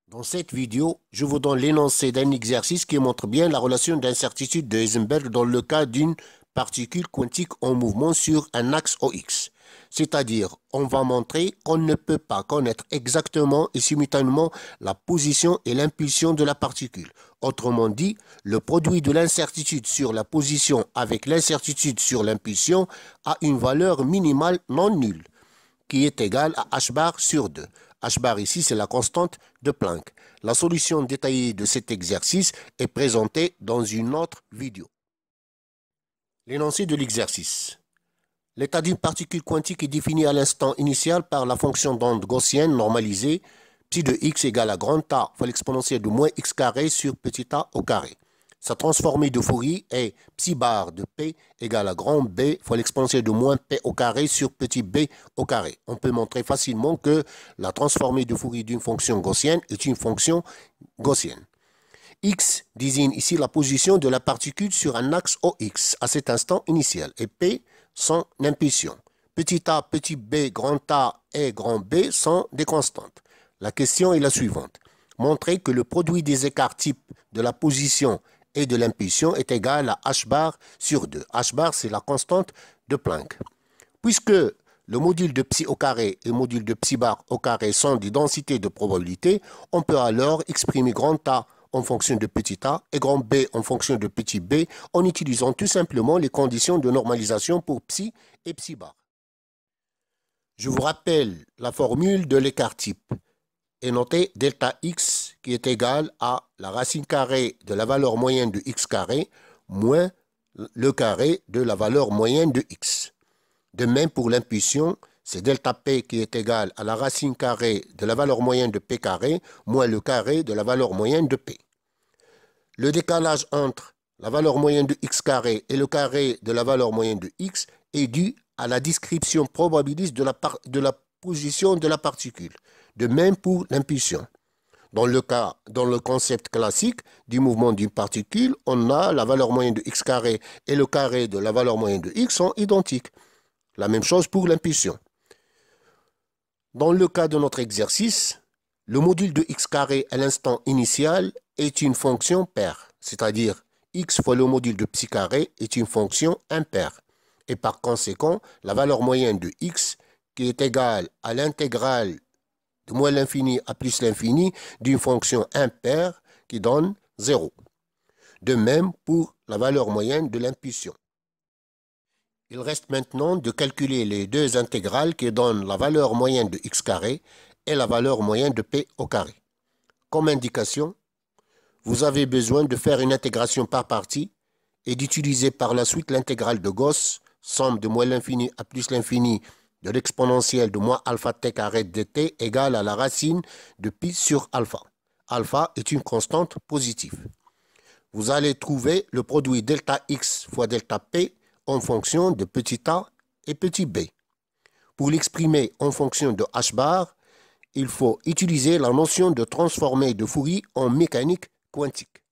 Dans cette vidéo, je vous donne l'énoncé d'un exercice qui montre bien la relation d'incertitude de Heisenberg dans le cas d'une particule quantique en mouvement sur un axe OX. C'est-à-dire, on va montrer qu'on ne peut pas connaître exactement et simultanément la position et l'impulsion de la particule. Autrement dit, le produit de l'incertitude sur la position avec l'incertitude sur l'impulsion a une valeur minimale non nulle, qui est égale à h bar sur 2. H bar ici, c'est la constante de Planck. La solution détaillée de cet exercice est présentée dans une autre vidéo. L'énoncé de l'exercice. L'état d'une particule quantique est défini à l'instant initial par la fonction d'onde gaussienne normalisée psi de x égale à grand A fois l'exponentielle de moins x carré sur petit a au carré. Sa transformée de Fourier est psi bar de p égale à grand B fois l'exponentielle de moins p au carré sur petit b au carré. On peut montrer facilement que la transformée de Fourier d'une fonction gaussienne est une fonction gaussienne. X désigne ici la position de la particule sur un axe OX à cet instant initial et P son impulsion. Petit a, petit b, grand A et grand B sont des constantes. La question est la suivante. Montrer que le produit des écarts type de la position et de l'impulsion est égal à h bar sur 2. H bar, c'est la constante de Planck. Puisque le module de psi au carré et le module de psi bar au carré sont des densités de probabilité, on peut alors exprimer grand A en fonction de petit a et grand B en fonction de petit b en utilisant tout simplement les conditions de normalisation pour psi et psi bar. Je vous rappelle la formule de l'écart type et notez delta x qui est égal à la racine carrée de la valeur moyenne de x carré moins le carré de la valeur moyenne de x. De même pour l'impulsion, c'est delta p qui est égal à la racine carrée de la valeur moyenne de p carré moins le carré de la valeur moyenne de p. Le décalage entre la valeur moyenne de x carré et le carré de la valeur moyenne de x est dû à la description probabiliste de la position de la particule. De même pour l'impulsion. Dans le concept classique du mouvement d'une particule, on a la valeur moyenne de x carré et le carré de la valeur moyenne de x sont identiques. La même chose pour l'impulsion. Dans le cas de notre exercice, le module de x carré à l'instant initial est une fonction paire, c'est-à-dire x fois le module de psi carré est une fonction impaire. Et par conséquent, la valeur moyenne de x qui est égale à l'intégrale de moins l'infini à plus l'infini d'une fonction impaire qui donne 0. De même pour la valeur moyenne de l'impulsion. Il reste maintenant de calculer les deux intégrales qui donnent la valeur moyenne de x carré et la valeur moyenne de p au carré. Comme indication, vous avez besoin de faire une intégration par partie et d'utiliser par la suite l'intégrale de Gauss, somme de moins l'infini à plus l'infini de l'exponentielle de moins alpha t carré dt égale à la racine de pi sur alpha. Alpha est une constante positive. Vous allez trouver le produit delta x fois delta p en fonction de petit a et petit b. Pour l'exprimer en fonction de h bar, il faut utiliser la notion de transformée de Fourier en mécanique quantique.